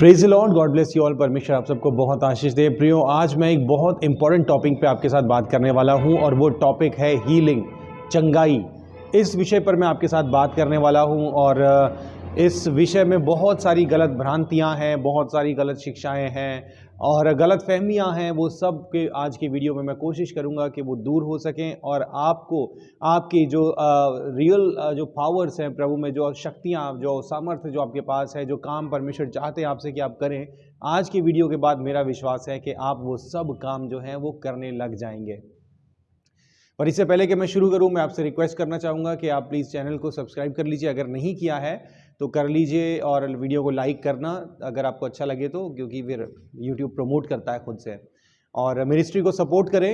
Praise the Lord, God bless you all. परमेश्वर आप सबको बहुत आशीष दे। प्रियो, आज मैं एक बहुत इंपॉर्टेंट टॉपिक पे आपके साथ बात करने वाला हूं और वो टॉपिक है हीलिंग, चंगाई। इस विषय पर मैं आपके साथ बात करने वाला हूं और इस विषय में बहुत सारी गलत भ्रांतियां हैं, बहुत सारी गलत शिक्षाएं हैं और गलत फहमियां हैं। वो सब के आज की वीडियो में मैं कोशिश करूंगा कि वो दूर हो सकें और आपको आपकी जो रियल जो पावर्स हैं प्रभु में, जो शक्तियां, जो सामर्थ्य जो आपके पास है, जो काम परमेश्वर चाहते हैं आपसे कि आप करें, आज की वीडियो के बाद मेरा विश्वास है कि आप वो सब काम जो है वो करने लग जाएंगे। पर इससे पहले कि मैं शुरू करूं, मैं आपसे रिक्वेस्ट करना चाहूँगा कि आप प्लीज़ चैनल को सब्सक्राइब कर लीजिए, अगर नहीं किया है तो कर लीजिए, और वीडियो को लाइक करना अगर आपको अच्छा लगे तो, क्योंकि फिर यूट्यूब प्रमोट करता है खुद से। और मिनिस्ट्री को सपोर्ट करें।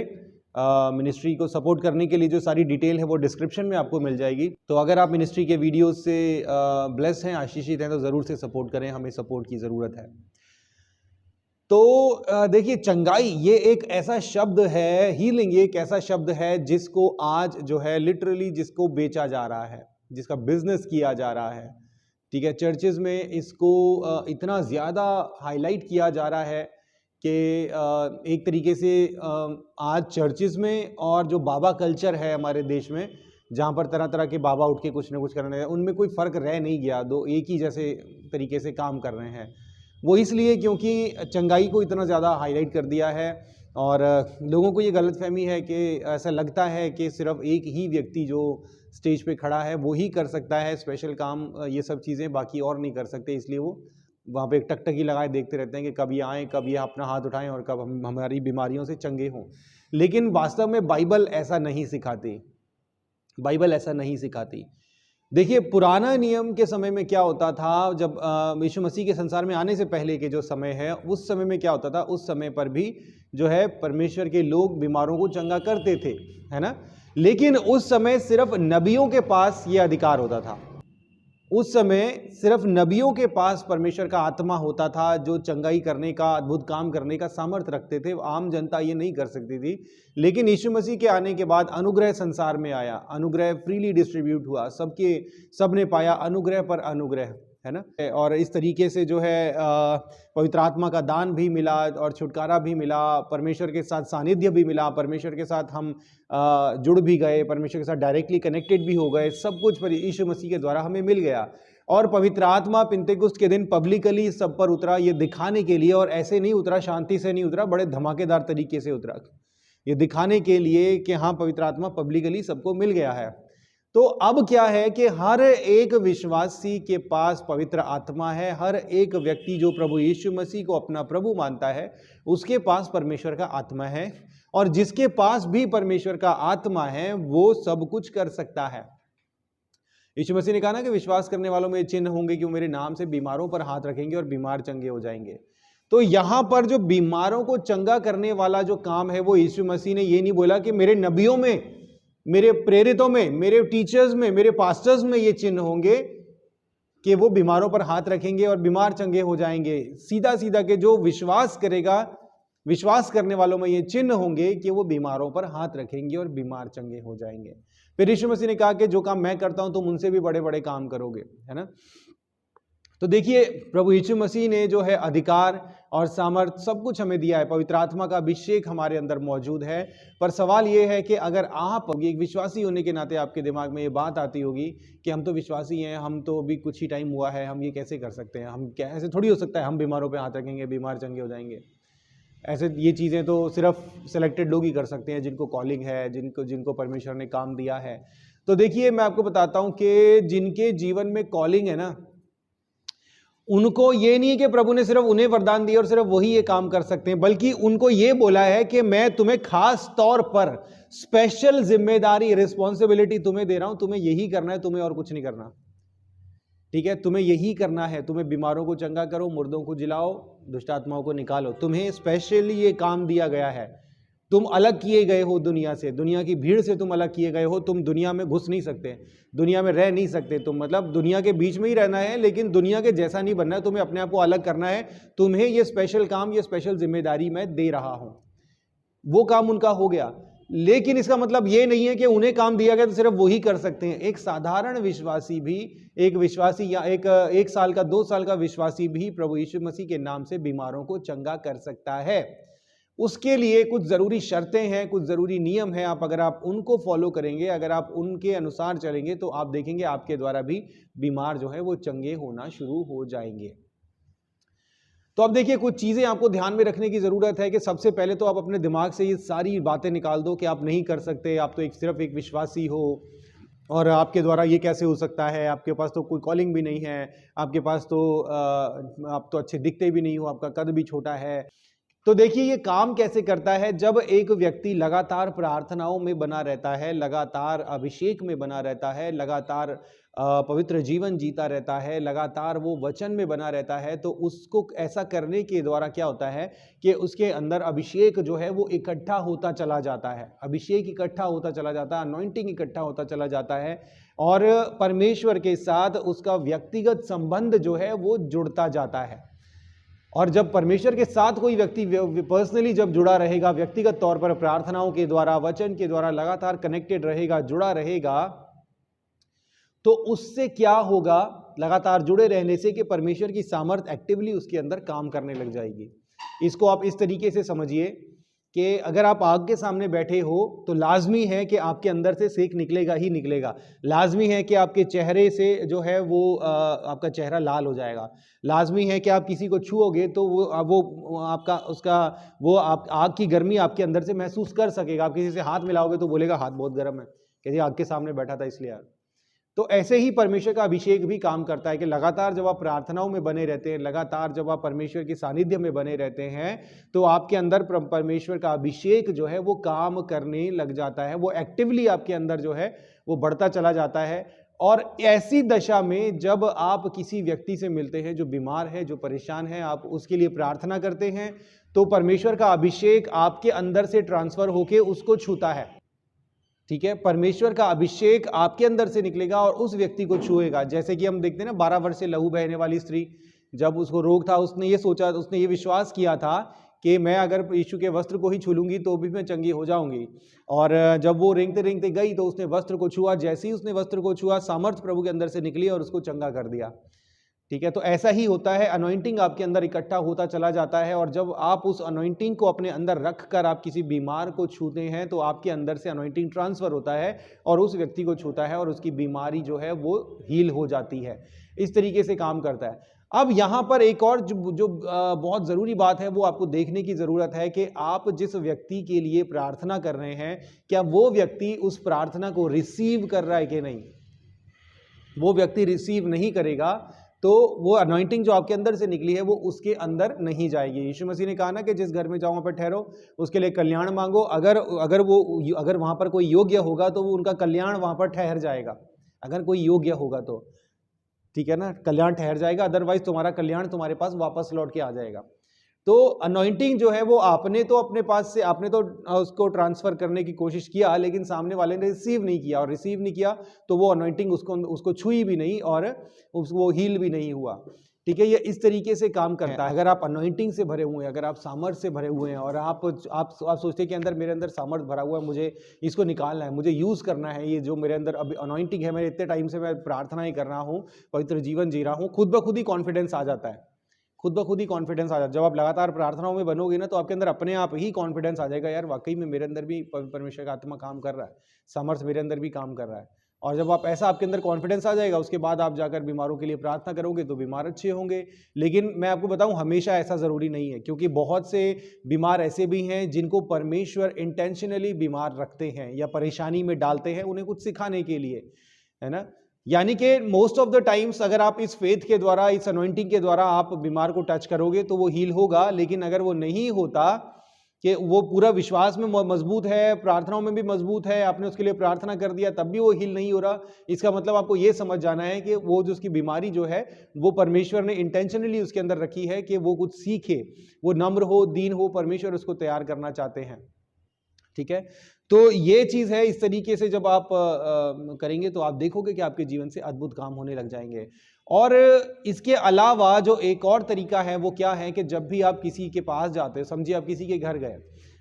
मिनिस्ट्री को सपोर्ट करने के लिए जो सारी डिटेल है वो डिस्क्रिप्शन में आपको मिल जाएगी। तो अगर आप मिनिस्ट्री के वीडियो से ब्लेस हैं, आशीषित हैं, तो ज़रूर से सपोर्ट करें, हमें सपोर्ट की ज़रूरत है। तो देखिए, चंगाई ये एक ऐसा शब्द है, हीलिंग ये एक ऐसा शब्द है जिसको आज जो है लिटरली जिसको बेचा जा रहा है, जिसका बिजनेस किया जा रहा है। ठीक है, चर्चेज में इसको इतना ज़्यादा हाईलाइट किया जा रहा है कि एक तरीके से आज चर्चेज में और जो बाबा कल्चर है हमारे देश में, जहाँ पर तरह तरह के बाबा उठ के कुछ ना कुछ करने, उनमें कोई फ़र्क रह नहीं गया। दो एक ही जैसे तरीके से काम कर रहे हैं। वो इसलिए क्योंकि चंगाई को इतना ज़्यादा हाईलाइट कर दिया है और लोगों को ये गलतफहमी है कि ऐसा लगता है कि सिर्फ एक ही व्यक्ति जो स्टेज पे खड़ा है वो ही कर सकता है स्पेशल काम, ये सब चीज़ें, बाकी और नहीं कर सकते। इसलिए वो वहाँ पे एक टकटकी लगाए देखते रहते हैं कि कब ये आएँ, कब ये अपना हाथ उठाएं और कब हम हमारी बीमारियों से चंगे हों। लेकिन वास्तव में बाइबल ऐसा नहीं सिखाती। बाइबल ऐसा नहीं सिखाती। देखिए, पुराना नियम के समय में क्या होता था, जब यीशु मसीह के संसार में आने से पहले के जो समय है, उस समय में क्या होता था, उस समय पर भी जो है परमेश्वर के लोग बीमारों को चंगा करते थे, है ना। लेकिन उस समय सिर्फ नबियों के पास ये अधिकार होता था। उस समय सिर्फ नबियों के पास परमेश्वर का आत्मा होता था जो चंगाई करने का, अद्भुत काम करने का सामर्थ्य रखते थे। आम जनता ये नहीं कर सकती थी। लेकिन यीशु मसीह के आने के बाद अनुग्रह संसार में आया, अनुग्रह फ्रीली डिस्ट्रीब्यूट हुआ, सबने पाया अनुग्रह पर अनुग्रह, है ना। और इस तरीके से जो है पवित्र आत्मा का दान भी मिला और छुटकारा भी मिला, परमेश्वर के साथ सानिध्य भी मिला, परमेश्वर के साथ हम जुड़ भी गए, परमेश्वर के साथ डायरेक्टली कनेक्टेड भी हो गए। सब कुछ यीशु मसीह के द्वारा हमें मिल गया। और पवित्र आत्मा पिंतेकुस्त के दिन पब्लिकली सब पर उतरा, ये दिखाने के लिए, और ऐसे नहीं उतरा, शांति से नहीं उतरा, बड़े धमाकेदार तरीके से उतरा, ये दिखाने के लिए कि हाँ, पवित्र आत्मा पब्लिकली सबको मिल गया है। तो अब क्या है कि हर एक विश्वासी के पास पवित्र आत्मा है। हर एक व्यक्ति जो प्रभु यीशु मसीह को अपना प्रभु मानता है, उसके पास परमेश्वर का आत्मा है, और जिसके पास भी परमेश्वर का आत्मा है वो सब कुछ कर सकता है। यीशु मसीह ने कहा ना कि विश्वास करने वालों में चिन्ह होंगे कि वो मेरे नाम से बीमारों पर हाथ रखेंगे और बीमार चंगे हो जाएंगे। तो यहां पर जो बीमारों को चंगा करने वाला जो काम है, वो यीशु मसीह ने ये नहीं बोला कि मेरे नबियों में, मेरे प्रेरितों में, मेरे टीचर्स में, मेरे पास्टर्स में ये चिन्ह होंगे कि वो बीमारों पर हाथ रखेंगे और बीमार चंगे हो जाएंगे। सीधा सीधा कि जो विश्वास करेगा, विश्वास करने वालों में ये चिन्ह होंगे कि वो बीमारों पर हाथ रखेंगे और बीमार चंगे हो जाएंगे। फिर यीशु मसीह ने कहा कि जो काम मैं करता हूं तुम उनसे भी बड़े बड़े काम करोगे, है ना। तो देखिए, प्रभु यीशु मसीह ने जो है अधिकार और सामर्थ सब कुछ हमें दिया है। पवित्र आत्मा का अभिषेक हमारे अंदर मौजूद है। पर सवाल ये है कि अगर आप एक विश्वासी होने के नाते आपके दिमाग में ये बात आती होगी कि हम तो विश्वासी हैं, हम तो अभी कुछ ही टाइम हुआ है, हम ये कैसे कर सकते हैं, हम क्या, ऐसे थोड़ी हो सकता है हम बीमारों पे हाथ रखेंगे, बीमार चंगे हो जाएंगे। ऐसे ये चीज़ें तो सिर्फ सिलेक्टेड लोग ही कर सकते हैं, जिनको कॉलिंग है, जिनको परमेश्वर ने काम दिया है। तो देखिए, मैं आपको बताता हूँ कि जिनके जीवन में कॉलिंग है ना, उनको ये नहीं है कि प्रभु ने सिर्फ उन्हें वरदान दिया और सिर्फ वही ये काम कर सकते हैं, बल्कि उनको ये बोला है कि मैं तुम्हें खास तौर पर स्पेशल जिम्मेदारी, रिस्पॉन्सिबिलिटी तुम्हें दे रहा हूं, तुम्हें यही करना है, तुम्हें और कुछ नहीं करना। ठीक है, तुम्हें यही करना है, तुम्हें बीमारों को चंगा करो, मुर्दों को जिलाओ, दुष्ट आत्माओं को निकालो। तुम्हें स्पेशली ये काम दिया गया है। तुम अलग किए गए हो दुनिया से, दुनिया की भीड़ से तुम अलग किए गए हो। तुम दुनिया में घुस नहीं सकते, दुनिया में रह नहीं सकते। तुम मतलब दुनिया के बीच में ही रहना है, लेकिन दुनिया के जैसा नहीं बनना है। तुम्हें अपने आप को अलग करना है। तुम्हें ये स्पेशल काम, ये स्पेशल जिम्मेदारी मैं दे रहा हूं। वो काम उनका हो गया। लेकिन इसका मतलब ये नहीं है कि उन्हें काम दिया गया तो सिर्फ वही कर सकते हैं। एक साधारण विश्वासी भी, एक विश्वासी या एक साल का 2 साल का विश्वासी भी प्रभु यीशु मसीह के नाम से बीमारों को चंगा कर सकता है। उसके लिए कुछ जरूरी शर्तें हैं, कुछ जरूरी नियम हैं। अगर आप उनको फॉलो करेंगे, अगर आप उनके अनुसार चलेंगे तो आप देखेंगे आपके द्वारा भी बीमार जो है वो चंगे होना शुरू हो जाएंगे। तो अब देखिए, कुछ चीजें आपको ध्यान में रखने की जरूरत है कि सबसे पहले तो आप अपने दिमाग से ये सारी बातें निकाल दो कि आप नहीं कर सकते, आप तो सिर्फ एक विश्वासी हो और आपके द्वारा ये कैसे हो सकता है, आपके पास तो कोई कॉलिंग भी नहीं है, आपके पास तो आप तो अच्छे दिखते भी नहीं हो, आपका कद भी छोटा है। तो देखिए ये काम कैसे करता है। जब एक व्यक्ति लगातार प्रार्थनाओं में बना रहता है, लगातार अभिषेक में बना रहता है, लगातार पवित्र जीवन जीता रहता है, लगातार वो वचन में बना रहता है, तो उसको ऐसा करने के द्वारा क्या होता है कि उसके अंदर अभिषेक जो है वो इकट्ठा होता चला जाता है, अभिषेक इकट्ठा होता चला जाता है, अनॉइंटिंग इकट्ठा होता चला जाता है और परमेश्वर के साथ उसका व्यक्तिगत संबंध जो है वो जुड़ता जाता है। और जब परमेश्वर के साथ कोई व्यक्ति पर्सनली जब जुड़ा रहेगा, व्यक्तिगत तौर पर प्रार्थनाओं के द्वारा, वचन के द्वारा लगातार कनेक्टेड रहेगा, जुड़ा रहेगा, तो उससे क्या होगा, लगातार जुड़े रहने से कि परमेश्वर की सामर्थ एक्टिवली उसके अंदर काम करने लग जाएगी। इसको आप इस तरीके से समझिए कि अगर आप आग के सामने बैठे हो तो लाजमी है कि आपके अंदर से सेक निकलेगा ही निकलेगा। लाजमी है कि आपके चेहरे से जो है वो आपका चेहरा लाल हो जाएगा। लाजमी है कि आप किसी को छुओगे तो वो आपका उसका वो आप आग की गर्मी आपके अंदर से महसूस कर सकेगा। आप किसी से हाथ मिलाओगे तो बोलेगा हाथ बहुत गर्म है, कि आग के सामने बैठा था इसलिए। तो ऐसे ही परमेश्वर का अभिषेक भी काम करता है कि लगातार जब आप प्रार्थनाओं में बने रहते हैं, लगातार जब आप परमेश्वर के सानिध्य में बने रहते हैं, तो आपके अंदर परमेश्वर का अभिषेक जो है वो काम करने लग जाता है, वो एक्टिवली आपके अंदर जो है वो बढ़ता चला जाता है। और ऐसी दशा में जब आप किसी व्यक्ति से मिलते हैं जो बीमार है, जो परेशान है, आप उसके लिए प्रार्थना करते हैं, तो परमेश्वर का अभिषेक आपके अंदर से ट्रांसफर होके उसको छूता है। ठीक है, परमेश्वर का अभिषेक आपके अंदर से निकलेगा और उस व्यक्ति को छुएगा। जैसे कि हम देखते हैं ना, 12 वर्ष से लहू बहने वाली स्त्री, जब उसको रोग था, उसने ये सोचा, उसने ये विश्वास किया था कि मैं अगर यीशु के वस्त्र को ही छू लूंगी तो भी मैं चंगी हो जाऊंगी। और जब वो रेंगते रेंगते गई तो उसने वस्त्र को छुआ। जैसे ही उसने वस्त्र को छुआ, सामर्थ प्रभु के अंदर से निकली और उसको चंगा कर दिया। ठीक है, तो ऐसा ही होता है, अनॉइंटिंग आपके अंदर इकट्ठा होता चला जाता है। और जब आप उस अनॉइंटिंग को अपने अंदर रखकर आप किसी बीमार को छूते हैं तो आपके अंदर से अनॉइंटिंग ट्रांसफर होता है और उस व्यक्ति को छूता है और उसकी बीमारी जो है वो हील हो जाती है। इस तरीके से काम करता है। अब यहां पर एक और जो बहुत जरूरी बात है वो आपको देखने की जरूरत है कि आप जिस व्यक्ति के लिए प्रार्थना कर रहे हैं, क्या वो व्यक्ति उस प्रार्थना को रिसीव कर रहा है कि नहीं। वो व्यक्ति रिसीव नहीं करेगा तो वो अनॉइंटिंग जो आपके अंदर से निकली है वो उसके अंदर नहीं जाएगी। यीशु मसीह ने कहा ना कि जिस घर में जाओ वहां पर ठहरो, उसके लिए कल्याण मांगो। अगर वहां पर कोई योग्य होगा तो वो उनका कल्याण वहां पर ठहर जाएगा। अगर कोई योग्य होगा तो ठीक है ना, कल्याण ठहर जाएगा, अदरवाइज तुम्हारा कल्याण तुम्हारे पास वापस लौट के आ जाएगा। तो अनॉइंटिंग जो है वो आपने तो अपने पास से आपने तो उसको ट्रांसफर करने की कोशिश किया, लेकिन सामने वाले ने रिसीव नहीं किया, और रिसीव नहीं किया तो वो अनॉइंटिंग उसको छुई भी नहीं और वो हील भी नहीं हुआ। ठीक है, ये इस तरीके से काम करता है। अगर आप अनॉइंटिंग से भरे हुए हैं, अगर आप सामर्थ से भरे हुए हैं और आप सोचते हैं कि अंदर मेरे अंदर सामर्थ भरा हुआ है, मुझे इसको निकालना है, मुझे यूज करना है, ये जो मेरे अंदर अभी अनॉइंटिंग है, मेरे इतने टाइम से मैं प्रार्थनाएं कर रहा हूँ, पवित्र जीवन जी रहा हूँ, खुद ब खुद ही कॉन्फिडेंस आ जाता है। खुद ब खुद ही कॉन्फिडेंस आ जाता है। जब आप लगातार प्रार्थनाओं में बनोगे ना तो आपके अंदर अपने आप ही कॉन्फिडेंस आ जाएगा, यार वाकई में मेरे अंदर भी परमेश्वर का आत्मा काम कर रहा है, सामर्थ मेरे अंदर भी काम कर रहा है। और जब आप ऐसा आपके अंदर कॉन्फिडेंस आ जाएगा, उसके बाद आप जाकर बीमारों के लिए प्रार्थना करोगे तो बीमार अच्छे होंगे। लेकिन मैं आपको बताऊं, हमेशा ऐसा जरूरी नहीं है, क्योंकि बहुत से बीमार ऐसे भी हैं जिनको परमेश्वर इंटेंशनली बीमार रखते हैं या परेशानी में डालते हैं, उन्हें कुछ सिखाने के लिए, है ना। यानी कि मोस्ट ऑफ द टाइम्स अगर आप इस फेथ के द्वारा, इस अनॉइंटिंग के द्वारा आप बीमार को टच करोगे तो वो हील होगा। लेकिन अगर वो नहीं होता, कि वो पूरा विश्वास में मजबूत है, प्रार्थनाओं में भी मजबूत है, आपने उसके लिए प्रार्थना कर दिया तब भी वो हील नहीं हो रहा, इसका मतलब आपको ये समझ जाना है कि वो जो उसकी बीमारी जो है वो परमेश्वर ने इंटेंशनली उसके अंदर रखी है कि वो कुछ सीखे, वो नम्र हो, दीन हो, परमेश्वर उसको तैयार करना चाहते हैं। ठीक है, तो ये चीज है। इस तरीके से जब आप करेंगे तो आप देखोगे कि आपके जीवन से अद्भुत काम होने लग जाएंगे। और इसके अलावा जो एक और तरीका है वो क्या है कि जब भी आप किसी के पास जाते हो, समझिए आप किसी के घर गए,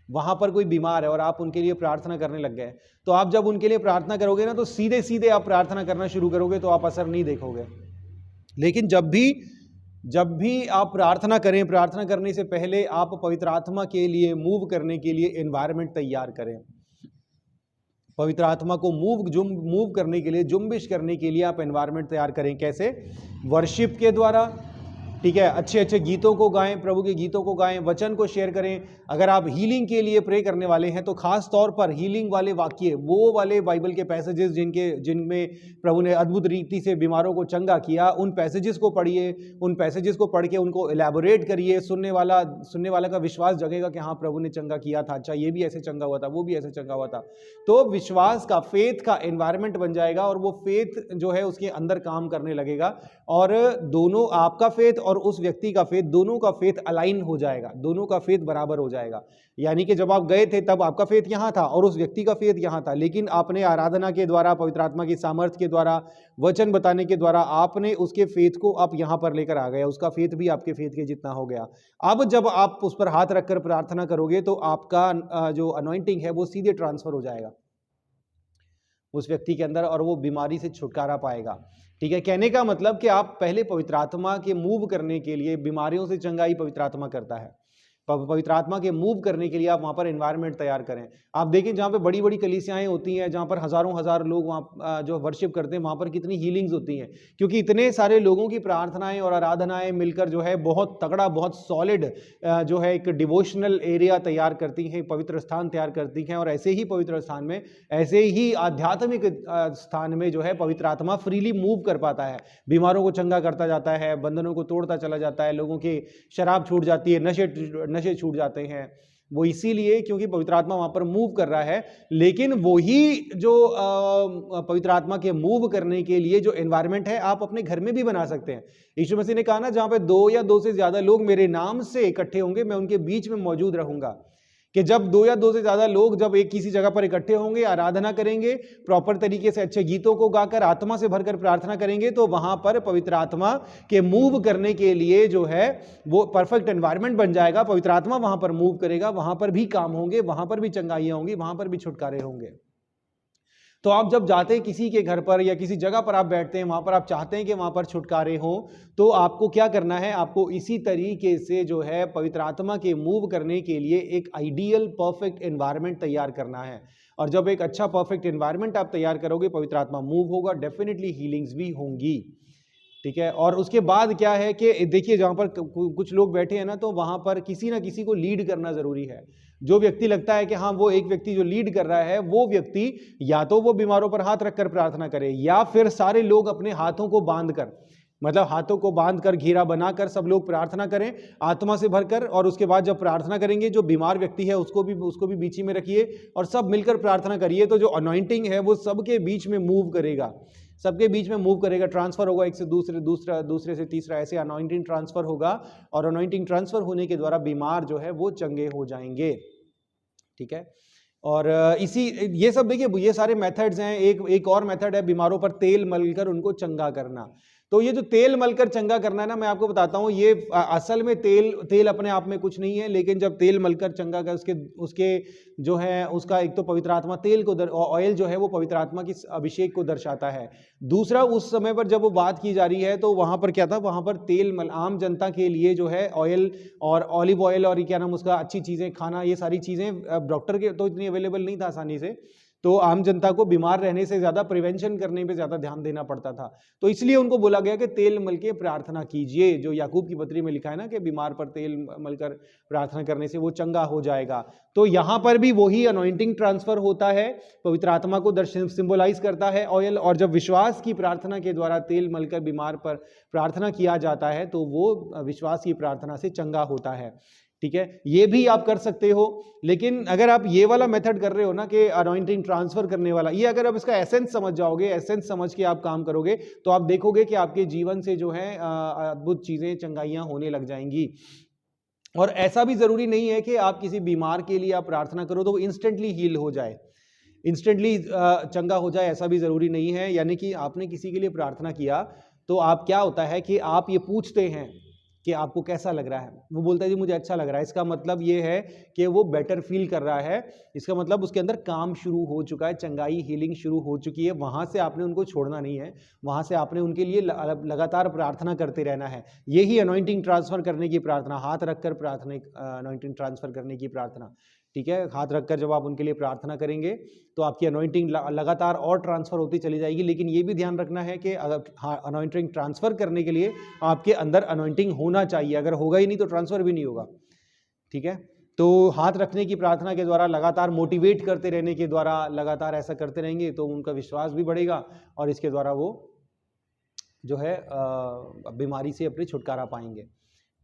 वहां पर कोई बीमार है और आप उनके लिए प्रार्थना करने लग गए, तो आप जब उनके लिए प्रार्थना करोगे ना, तो सीधे सीधे आप प्रार्थना करना शुरू करोगे, तो आप असर नहीं देखोगे। लेकिन जब भी आप प्रार्थना करें, प्रार्थना करने से पहले आप पवित्र आत्मा के लिए मूव करने के लिए एनवायरनमेंट तैयार करें। पवित्र आत्मा को मूव करने के लिए, जुम्बिश करने के लिए आप एनवायरनमेंट तैयार करें। कैसे? वर्शिप के द्वारा, ठीक है, अच्छे अच्छे गीतों को गाएं, प्रभु के गीतों को गाएं, वचन को शेयर करें। अगर आप हीलिंग के लिए प्रे करने वाले हैं तो खास तौर पर हीलिंग वाले वाक्य, वो वाले बाइबल के पैसेजेस जिनमें प्रभु ने अद्भुत रीति से बीमारों को चंगा किया, उन पैसेजेस को पढ़िए। उन पैसेजेस को पढ़ के उनको एलैबोरेट करिए। सुनने वाला का विश्वास जगेगा कि हाँ, प्रभु ने चंगा किया था, अच्छा ये भी ऐसे चंगा हुआ था, वो भी ऐसे चंगा हुआ था। तो विश्वास का, फेथ का एनवायरनमेंट बन जाएगा और वो फेथ जो है उसके अंदर काम करने लगेगा, और दोनों, आपका फेथ और उस व्यक्ति का फेथ, दोनों का फेथ अलाइन हो जाएगा, दोनों का फेथ बराबर हो जाएगा। यानी कि जब आप गए थे तब आपका फेथ यहां था और उस व्यक्ति का फेथ यहां था, लेकिन आपने आराधना के द्वारा, पवित्र आत्मा की सामर्थ्य के द्वारा, वचन बताने के द्वारा आपने उसके फेथ को आप यहां पर लेकर आ गए, उसका फेथ भी आपके फेथ के जितना हो गया। अब जब आप उस पर हाथ रखकर प्रार्थना करोगे तो आपका जो अनॉइंटिंग है वो सीधे ट्रांसफर हो जाएगा उस व्यक्ति के अंदर और वो बीमारी से छुटकारा पाएगा। ठीक है, कहने का मतलब कि आप पहले पवित्र आत्मा के मूव करने के लिए, बीमारियों से चंगाई पवित्र आत्मा करता है, पवित्र आत्मा के मूव करने के लिए आप वहां पर एनवायरनमेंट तैयार करें। आप देखें जहां पे बड़ी बड़ी कलीसियाएं होती हैं, जहां पर हजारों हजार लोग वहां जो वर्शिप करते हैं, वहां पर कितनी हीलिंग्स होती हैं, क्योंकि इतने सारे लोगों की प्रार्थनाएं और आराधनाएं मिलकर जो है बहुत तगड़ा, बहुत सॉलिड जो है एक डिवोशनल एरिया तैयार करती हैं, पवित्र स्थान तैयार करती हैं। और ऐसे ही पवित्र स्थान में, ऐसे ही आध्यात्मिक स्थान में जो है पवित्र आत्मा फ्रीली मूव कर पाता है, बीमारों को चंगा करता जाता है, बंधनों को तोड़ता चला जाता है, लोगों की शराब छूट जाती है, नशे छूट जाते हैं। वो इसीलिए क्योंकि पवित्र आत्मा वहां पर मूव कर रहा है। लेकिन वही जो पवित्र आत्मा के मूव करने के लिए जो एनवायरनमेंट है, आप अपने घर में भी बना सकते हैं। यीशु मसीह ने कहा ना, जहां पे 2 या 2 से ज्यादा लोग मेरे नाम से इकट्ठे होंगे, मैं उनके बीच में मौजूद रहूंगा। कि जब 2 या 2 से ज्यादा लोग जब एक किसी जगह पर इकट्ठे होंगे, आराधना करेंगे, प्रॉपर तरीके से अच्छे गीतों को गाकर, आत्मा से भरकर प्रार्थना करेंगे, तो वहां पर पवित्र आत्मा के मूव करने के लिए जो है वो परफेक्ट एनवायरनमेंट बन जाएगा। पवित्र आत्मा वहां पर मूव करेगा, वहां पर भी काम होंगे, वहां पर भी चंगाइयां होंगी, वहां पर भी छुटकारे होंगे। तो आप जब जाते हैं किसी के घर पर या किसी जगह पर आप बैठते हैं, वहां पर आप चाहते हैं कि वहां पर छुटकारे हो, तो आपको क्या करना है? आपको इसी तरीके से जो है पवित्र आत्मा के मूव करने के लिए एक आइडियल परफेक्ट एनवायरनमेंट तैयार करना है। और जब एक अच्छा परफेक्ट एनवायरनमेंट आप तैयार करोगे, पवित्र आत्मा मूव होगा, डेफिनेटली हीलिंग्स भी होंगी। ठीक है, और उसके बाद क्या है कि देखिए, जहां पर कुछ लोग बैठे हैं ना, तो वहां पर किसी ना किसी को लीड करना जरूरी है। जो व्यक्ति लगता है कि हाँ, वो एक व्यक्ति जो लीड कर रहा है, वो व्यक्ति या तो वो बीमारों पर हाथ रखकर प्रार्थना करे, या फिर सारे लोग अपने हाथों को बांधकर, मतलब हाथों को बांधकर घेरा बनाकर सब लोग प्रार्थना करें आत्मा से भरकर। और उसके बाद जब प्रार्थना करेंगे, जो बीमार व्यक्ति है उसको भी बीच में रखिए और सब मिलकर प्रार्थना करिए। तो जो अनॉइंटिंग है वो सबके बीच में मूव करेगा, सबके बीच में मूव करेगा, ट्रांसफर होगा, एक से दूसरे से तीसरा, ऐसे अनॉइंटिंग ट्रांसफर होगा। और अनॉइंटिंग ट्रांसफर होने के द्वारा बीमार जो है वो चंगे हो जाएंगे। ठीक है, और ये सब देखिए, ये सारे मेथड्स हैं। एक और मेथड है बीमारों पर तेल मलकर उनको चंगा करना। तो ये जो तेल मलकर चंगा करना है ना, मैं आपको बताता हूँ, ये असल में तेल अपने आप में कुछ नहीं है, लेकिन जब तेल मलकर चंगा कर, उसके जो है उसका एक तो पवित्र आत्मा, तेल को ऑयल जो है वो पवित्र आत्मा की अभिषेक को दर्शाता है। दूसरा, उस समय पर जब वो बात की जा रही है तो वहां पर क्या था, वहां पर तेल आम जनता के लिए जो है ऑयल और ऑलिव ऑयल और क्या नाम उसका, अच्छी चीजें खाना, ये सारी चीजें डॉक्टर के तो इतनी अवेलेबल नहीं था आसानी से, तो आम जनता को बीमार रहने से ज्यादा प्रिवेंशन करने पे ज्यादा ध्यान देना पड़ता था। तो इसलिए उनको बोला गया कि तेल मल के प्रार्थना कीजिए, जो याकूब की पत्री में लिखा है ना कि बीमार पर तेल मलकर प्रार्थना करने से वो चंगा हो जाएगा। तो यहां पर भी वही अनॉइंटिंग ट्रांसफर होता है, पवित्र आत्मा को सिंबलाइज करता है ऑयल। और जब विश्वास की प्रार्थना के द्वारा तेल मलकर बीमार पर प्रार्थना किया जाता है, तो वो विश्वास की प्रार्थना से चंगा होता है। ठीक है, ये भी आप कर सकते हो। लेकिन अगर आप ये वाला मेथड कर रहे हो ना कि अनॉइंटिंग ट्रांसफर करने वाला, ये अगर आप इसका एसेंस समझ जाओगे, एसेंस समझ के आप काम करोगे, तो आप देखोगे कि आपके जीवन से जो है अद्भुत चीजें, चंगाइयां होने लग जाएंगी। और ऐसा भी जरूरी नहीं है कि आप किसी बीमार के लिए आप प्रार्थना करो तो वो इंस्टेंटली हील हो जाए, इंस्टेंटली चंगा हो जाए, ऐसा भी जरूरी नहीं है। यानी कि आपने किसी के लिए प्रार्थना किया तो आप, क्या होता है कि आप ये पूछते हैं कि आपको कैसा लग रहा है। वो बोलता है जी मुझे अच्छा लग रहा है। इसका मतलब ये है कि वो बेटर फील कर रहा है। इसका मतलब उसके अंदर काम शुरू हो चुका है, चंगाई हीलिंग शुरू हो चुकी है। वहां से आपने उनको छोड़ना नहीं है, वहां से आपने उनके लिए लगातार प्रार्थना करते रहना है। यही अनॉइंटिंग ट्रांसफर करने की प्रार्थना, हाथ रखकर प्रार्थना, अनॉइंटिंग ट्रांसफर करने की प्रार्थना, ठीक है। हाथ रखकर जब आप उनके लिए प्रार्थना करेंगे तो आपकी अनॉइंटिंग लगातार और ट्रांसफर होती चली जाएगी। लेकिन ये भी ध्यान रखना है कि अनॉइंटिंग ट्रांसफर करने के लिए आपके अंदर अनॉइंटिंग होना चाहिए। अगर होगा ही नहीं तो ट्रांसफर भी नहीं होगा, ठीक है। तो हाथ रखने की प्रार्थना के द्वारा, लगातार मोटिवेट करते रहने के द्वारा, लगातार ऐसा करते रहेंगे तो उनका विश्वास भी बढ़ेगा और इसके द्वारा वो जो है बीमारी से अपने छुटकारा पाएंगे,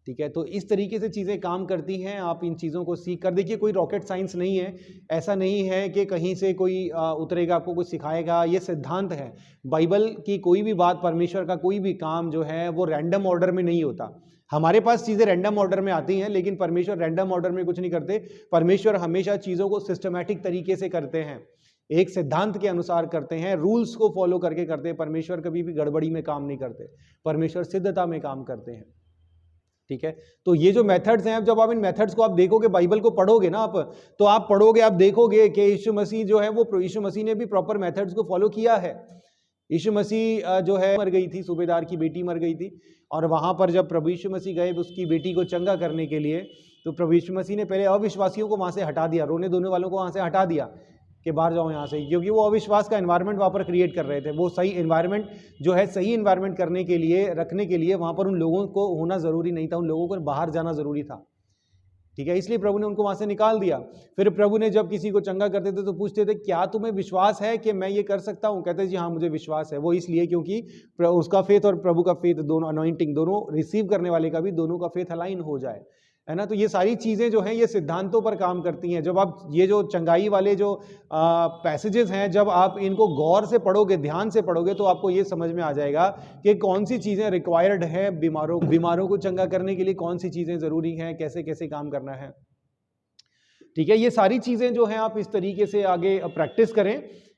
ठीक है। तो इस तरीके से चीज़ें काम करती हैं। आप इन चीज़ों को सीख कर देखिए, कोई रॉकेट साइंस नहीं है, ऐसा नहीं है कि कहीं से कोई उतरेगा आपको कुछ सिखाएगा। ये सिद्धांत है। बाइबल की कोई भी बात, परमेश्वर का कोई भी काम जो है वो रैंडम ऑर्डर में नहीं होता। हमारे पास चीज़ें रैंडम ऑर्डर में आती हैं, लेकिन परमेश्वर रैंडम ऑर्डर में कुछ नहीं करते। परमेश्वर हमेशा चीज़ों को सिस्टमैटिक तरीके से करते हैं, एक सिद्धांत के अनुसार करते हैं, रूल्स को फॉलो करके करते हैं। परमेश्वर कभी भी गड़बड़ी में काम नहीं करते, परमेश्वर सिद्धता में काम करते हैं, ठीक है। तो ये जो मेथड्स हैं, जब आप इन मेथड्स को आप देखोगे, बाइबल को पढ़ोगे ना आप, तो आप पढ़ोगे, आप देखोगे कि यीशु मसीह जो है वो, यीशु मसीह ने भी प्रॉपर मेथड्स को फॉलो किया है। यीशु मसीह जो है मर गई थी, सूबेदार की बेटी मर गई थी, और वहां पर जब प्रभु यीशु मसीह गए उसकी बेटी को चंगा करने के लिए, तो प्रभु यीशु मसीह ने पहले अविश्वासियों को वहां से हटा दिया, रोने धोने वालों को वहां से हटा दिया कि बाहर जाओ यहाँ से, क्योंकि वो अविश्वास का एनवायरनमेंट वहाँ पर क्रिएट कर रहे थे। वो सही एनवायरनमेंट जो है, सही एनवायरनमेंट करने के लिए, रखने के लिए वहाँ पर उन लोगों को होना ज़रूरी नहीं था, उन लोगों को बाहर जाना ज़रूरी था, ठीक है। इसलिए प्रभु ने उनको वहाँ से निकाल दिया। फिर प्रभु ने जब किसी को चंगा करते थे तो पूछते थे क्या तुम्हें विश्वास है कि मैं ये कर सकता हूँ? कहते जी हाँ मुझे विश्वास है। वो इसलिए क्योंकि उसका फेथ और प्रभु का फेथ दोनों, अनॉइंटिंग दोनों, रिसीव करने वाले का भी दोनों का फेथ अलाइन हो जाए, है ना। तो ये सारी चीज़ें जो हैं ये सिद्धांतों पर काम करती हैं। जब आप ये जो चंगाई वाले जो पैसेजेस हैं, जब आप इनको गौर से पढ़ोगे, ध्यान से पढ़ोगे, तो आपको ये समझ में आ जाएगा कि कौन सी चीज़ें रिक्वायर्ड है बीमारों को चंगा करने के लिए, कौन सी चीज़ें ज़रूरी हैं, कैसे कैसे काम करना है, ठीक है। ये सारी चीज़ें जो हैं आप इस तरीके से आगे प्रैक्टिस करें।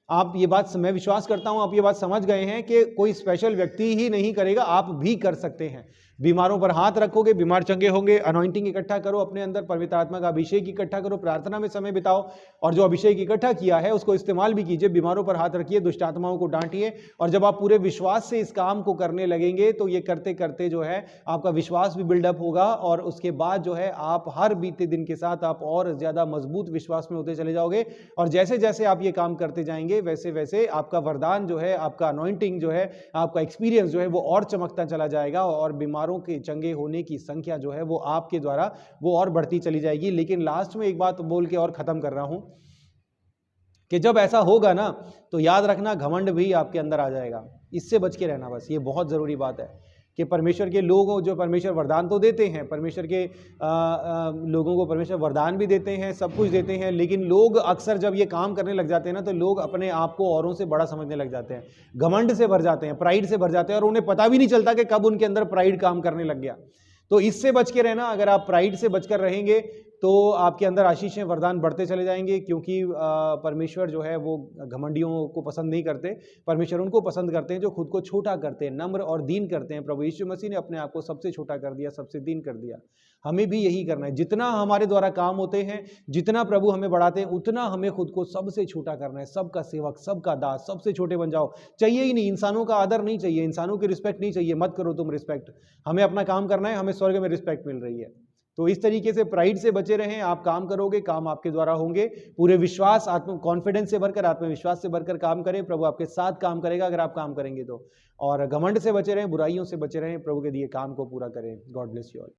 आप ये बात, मैं विश्वास करता हूं आप ये बात समझ गए हैं कि कोई स्पेशल व्यक्ति ही नहीं करेगा, आप भी कर सकते हैं। बीमारों पर हाथ रखोगे, बीमार चंगे होंगे। अनॉइंटिंग इकट्ठा करो अपने अंदर, पवित्र आत्मा का अभिषेक इकट्ठा करो, प्रार्थना में समय बिताओ, और जो अभिषेक इकट्ठा किया है उसको इस्तेमाल भी कीजिए। बीमारों पर हाथ रखिए, दुष्ट आत्माओं को डांटिए, और जब आप पूरे विश्वास से इस काम को करने लगेंगे तो ये करते करते जो है आपका विश्वास भी बिल्डअप होगा, और उसके बाद जो है आप हर बीते दिन के साथ आप और ज़्यादा मजबूत विश्वास में होते चले जाओगे। और जैसे जैसे आप ये काम करते जाएंगे वैसे वैसे आपका वरदान जो है, आपका अनॉइंटिंग जो है, आपका एक्सपीरियंस जो है वो और चमकता चला जाएगा, और बीमारों के चंगे होने की संख्या जो है वो आपके द्वारा वो और बढ़ती चली जाएगी। लेकिन लास्ट में एक बात बोल के और खत्म कर रहा हूं कि जब ऐसा होगा ना तो याद रखना घमंड भी आपके अंदर आ जाएगा। इससे बच के रहना, बस ये बहुत जरूरी बात है कि परमेश्वर के लोग, जो परमेश्वर वरदान तो देते हैं, परमेश्वर के लोगों को परमेश्वर वरदान भी देते हैं, सब कुछ देते हैं, लेकिन लोग अक्सर जब ये काम करने लग जाते हैं ना तो लोग अपने आप को औरों से बड़ा समझने लग जाते हैं, घमंड से भर जाते हैं, प्राइड से भर जाते हैं, और उन्हें पता भी नहीं चलता कि कब उनके अंदर प्राइड काम करने लग गया। तो इससे बच के रहना। अगर आप प्राइड से बचकर रहेंगे तो आपके अंदर आशीषें, वरदान बढ़ते चले जाएंगे, क्योंकि परमेश्वर जो है वो घमंडियों को पसंद नहीं करते। परमेश्वर उनको पसंद करते हैं जो खुद को छोटा करते हैं, नम्र और दीन करते हैं। प्रभु यीशु मसीह ने अपने आप को सबसे छोटा कर दिया, सबसे दीन कर दिया। हमें भी यही करना है। जितना हमारे द्वारा काम होते हैं, जितना प्रभु हमें बढ़ाते हैं, उतना हमें खुद को सबसे छोटा करना है। सबका सेवक, सबका दास, सबसे छोटे बन जाओ। चाहिए ही नहीं, इंसानों का आदर नहीं चाहिए, इंसानों की रिस्पेक्ट नहीं चाहिए। मत करो तुम रिस्पेक्ट, हमें अपना काम करना है, हमें स्वर्ग में रिस्पेक्ट मिल रही है। तो इस तरीके से प्राइड से बचे रहें। आप काम करोगे, काम आपके द्वारा होंगे। पूरे विश्वास, आत्म कॉन्फिडेंस से भरकर, आत्मविश्वास से भरकर काम करें। प्रभु आपके साथ काम करेगा अगर आप काम करेंगे तो। और घमंड से बचे रहें, बुराइयों से बचे रहें, प्रभु के दिए काम को पूरा करें। God bless you all.